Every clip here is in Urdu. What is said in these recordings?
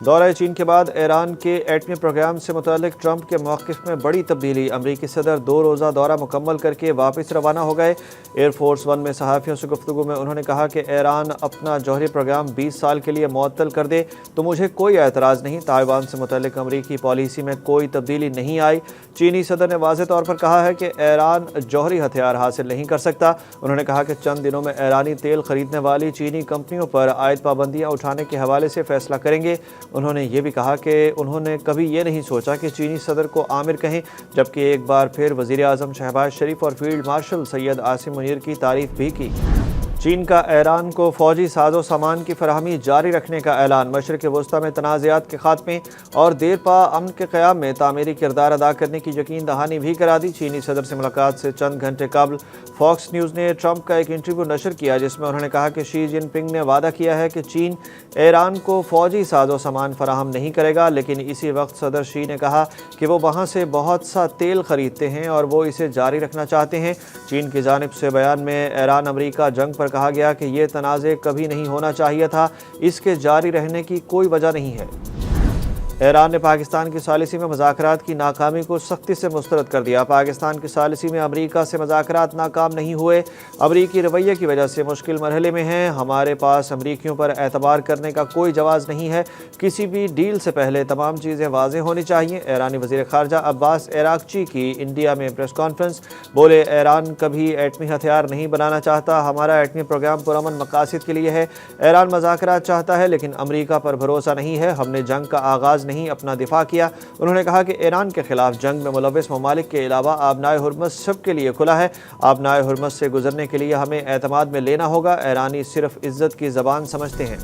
دورہ چین کے بعد ایران کے ایٹمی پروگرام سے متعلق ٹرمپ کے موقف میں بڑی تبدیلی۔ امریکی صدر 2 روزہ دورہ مکمل کر کے واپس روانہ ہو گئے۔ ایئر فورس ون میں صحافیوں سے گفتگو میں انہوں نے کہا کہ ایران اپنا جوہری پروگرام 20 سال کے لیے معطل کر دے تو مجھے کوئی اعتراض نہیں۔ تائیوان سے متعلق امریکی پالیسی میں کوئی تبدیلی نہیں آئی۔ چینی صدر نے واضح طور پر کہا ہے کہ ایران جوہری ہتھیار حاصل نہیں کر سکتا۔ انہوں نے کہا کہ چند دنوں میں ایرانی تیل خریدنے والی چینی کمپنیوں پر عائد پابندیاں اٹھانے کے حوالے سے فیصلہ کریں گے۔ انہوں نے یہ بھی کہا کہ انہوں نے کبھی یہ نہیں سوچا کہ چینی صدر کو آمر کہیں، جبکہ ایک بار پھر وزیر اعظم شہباز شریف اور فیلڈ مارشل سید عاصم منیر کی تعریف بھی کی۔ چین کا ایران کو فوجی ساز و سامان کی فراہمی جاری رکھنے کا اعلان۔ مشرق وسطیٰ میں تنازعات کے خاتمے اور دیر پا امن کے قیام میں تعمیری کردار ادا کرنے کی یقین دہانی بھی کرا دی۔ چینی صدر سے ملاقات سے چند گھنٹے قبل فاکس نیوز نے ٹرمپ کا ایک انٹرویو نشر کیا جس میں انہوں نے کہا کہ شی جن پنگ نے وعدہ کیا ہے کہ چین ایران کو فوجی ساز و سامان فراہم نہیں کرے گا، لیکن اسی وقت صدر شی نے کہا کہ وہ وہاں سے بہت سا تیل خریدتے ہیں اور وہ اسے جاری رکھنا چاہتے ہیں۔ چین کی جانب سے بیان میں ایران امریکہ جنگ پر کہا گیا کہ یہ تنازع کبھی نہیں ہونا چاہیے تھا، اس کے جاری رہنے کی کوئی وجہ نہیں ہے۔ ایران نے پاکستان کی ثالثی میں مذاکرات کی ناکامی کو سختی سے مسترد کر دیا۔ پاکستان کی ثالثی میں امریکہ سے مذاکرات ناکام نہیں ہوئے، امریکی رویے کی وجہ سے مشکل مرحلے میں ہیں۔ ہمارے پاس امریکیوں پر اعتبار کرنے کا کوئی جواز نہیں ہے، کسی بھی ڈیل سے پہلے تمام چیزیں واضح ہونی چاہیے۔ ایرانی وزیر خارجہ عباس عراقچی کی انڈیا میں پریس کانفرنس، بولے ایران کبھی ایٹمی ہتھیار نہیں بنانا چاہتا، ہمارا ایٹمی پروگرام پرامن مقاصد کے لیے ہے۔ ایران مذاکرات چاہتا ہے لیکن امریکہ پر بھروسہ نہیں ہے، ہم نے جنگ کا آغاز نہیں اپنا دفاع کیا۔ انہوں نے کہا کہ ایران کے خلاف جنگ میں ملوث ممالک کے علاوہ آبنائے حرمت سب کے لیے کھلا ہے، آبنائے حرمت سے گزرنے کے لیے ہمیں اعتماد میں لینا ہوگا۔ ایرانی صرف عزت کی زبان سمجھتے ہیں۔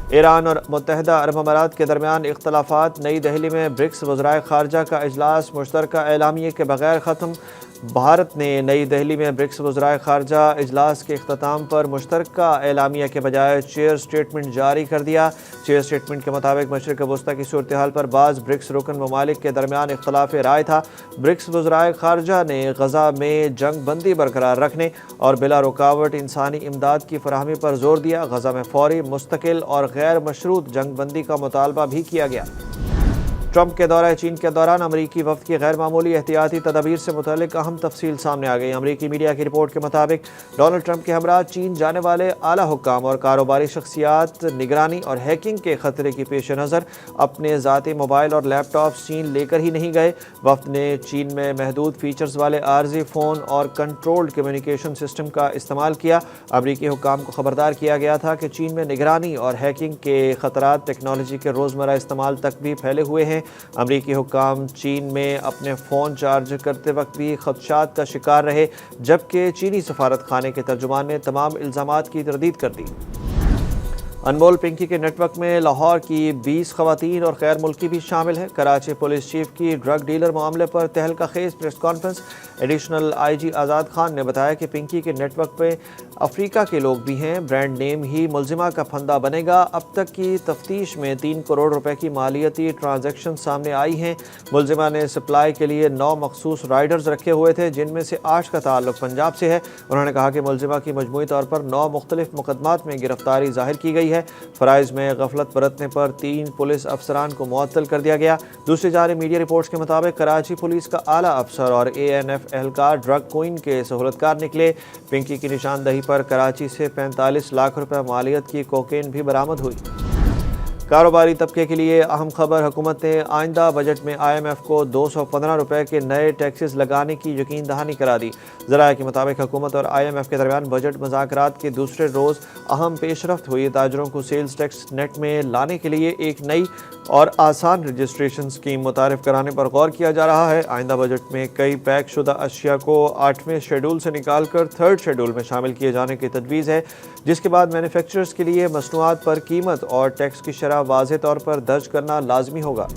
ایران اور متحدہ عرب امارات کے درمیان اختلافات۔ نئی دہلی میں برکس وزرائے خارجہ کا اجلاس مشترکہ اعلامیے کے بغیر ختم۔ بھارت نے نئی دہلی میں برکس وزرائے خارجہ اجلاس کے اختتام پر مشترکہ اعلامیہ کے بجائے چیئر سٹیٹمنٹ جاری کر دیا۔ چیئر سٹیٹمنٹ کے مطابق مشرق وسطیٰ کی صورتحال پر بعض برکس رکن ممالک کے درمیان اختلاف رائے تھا۔ برکس وزرائے خارجہ نے غزہ میں جنگ بندی برقرار رکھنے اور بلا رکاوٹ انسانی امداد کی فراہمی پر زور دیا۔ غزہ میں فوری، مستقل اور غیر مشروط جنگ بندی کا مطالبہ بھی کیا گیا۔ ٹرمپ کے دورہ چین کے دوران امریکی وفد کی غیر معمولی احتیاطی تدابیر سے متعلق اہم تفصیل سامنے آ گئی۔ امریکی میڈیا کی رپورٹ کے مطابق ڈونلڈ ٹرمپ کے ہمراہ چین جانے والے اعلیٰ حکام اور کاروباری شخصیات نگرانی اور ہیکنگ کے خطرے کی پیش نظر اپنے ذاتی موبائل اور لیپ ٹاپس چین لے کر ہی نہیں گئے۔ وفد نے چین میں محدود فیچرز والے عارضی فون اور کنٹرولڈ کمیونیکیشن سسٹم کا استعمال کیا۔ امریکی حکام کو خبردار کیا گیا تھا کہ چین میں نگرانی اور ہیکنگ کے خطرات ٹیکنالوجی کے روزمرہ استعمال تک بھی پھیلے ہوئے ہیں۔ امریکی حکام چین میں اپنے فون چارج کرتے وقت بھی خدشات کا شکار رہے، جبکہ چینی سفارت خانے کے ترجمان نے تمام الزامات کی تردید کر دی۔ انمول پنکی کے نیٹ ورک میں لاہور کی 20 خواتین اور غیر ملکی بھی شامل ہیں۔ کراچی پولیس چیف کی ڈرگ ڈیلر معاملے پر تہلکہ خیز پریس کانفرنس۔ ایڈیشنل آئی جی آزاد خان نے بتایا کہ پنکی کے نیٹ ورک پہ افریقہ کے لوگ بھی ہیں، برانڈ نیم ہی ملزمہ کا پھندا بنے گا۔ اب تک کی تفتیش میں 3 کروڑ روپے کی مالیتی ٹرانزیکشن سامنے آئی ہیں۔ ملزمہ نے سپلائی کے لیے 9 مخصوص رائڈرز رکھے ہوئے تھے، جن میں سے 8 کا تعلق پنجاب سے ہے۔ انہوں نے کہا کہ ملزمہ کی مجموعی طور پر 9 مختلف مقدمات میں گرفتاری ظاہر کی گئی ہے۔ فرائض میں غفلت برتنے پر 3 پولیس افسران کو معطل کر دیا گیا۔ دوسری جانب میڈیا رپورٹس کے مطابق کراچی پولیس کا اعلیٰ افسر اور اے این ایف اہلکار ڈرگ کوئن کے سہولتکار نکلے۔ پنکی کی نشاندہی پر کراچی سے 45 لاکھ روپے مالیت کی کوکین بھی برآمد ہوئی۔ کاروباری طبقے کے لیے اہم خبر، حکومت نے آئندہ بجٹ میں آئی ایم ایف کو 215 روپے کے نئے ٹیکسز لگانے کی یقین دہانی کرا دی۔ ذرائع کے مطابق حکومت اور آئی ایم ایف کے درمیان بجٹ مذاکرات کے دوسرے روز اہم پیش رفت ہوئی۔ تاجروں کو سیلز ٹیکس نیٹ میں لانے کے لیے ایک نئی اور آسان رجسٹریشن اسکیم متعارف کرانے پر غور کیا جا رہا ہے۔ آئندہ بجٹ میں کئی پیک شدہ اشیاء کو 8ویں شیڈول سے نکال کر 3rd شیڈول میں شامل کیے جانے کی تجویز ہے، جس کے بعد مینوفیکچررز کے لیے مصنوعات پر قیمت اور ٹیکس کی شرح واضح طور پر درج کرنا لازمی ہوگا۔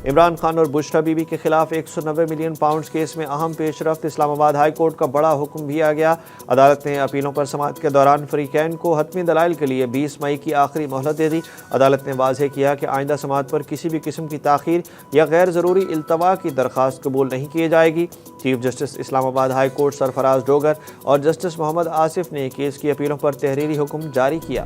عمران خان اور بشریٰ بی بی کے خلاف 190 ملین پاؤنڈز کیس میں اہم پیش رفت۔ اسلام آباد ہائی کورٹ کا بڑا حکم بھی آ گیا۔ عدالت نے اپیلوں پر سماعت کے دوران فریقین کو حتمی دلائل کے لیے 20 مئی کی آخری مہلت دے دی۔ عدالت نے واضح کیا کہ آئندہ سماعت پر کسی بھی قسم کی تاخیر یا غیر ضروری التوا کی درخواست قبول نہیں کی جائے گی۔ چیف جسٹس اسلام آباد ہائی کورٹ سرفراز ڈوگر اور جسٹس محمد آصف نے کیس کی اپیلوں پر تحریری حکم جاری کیا۔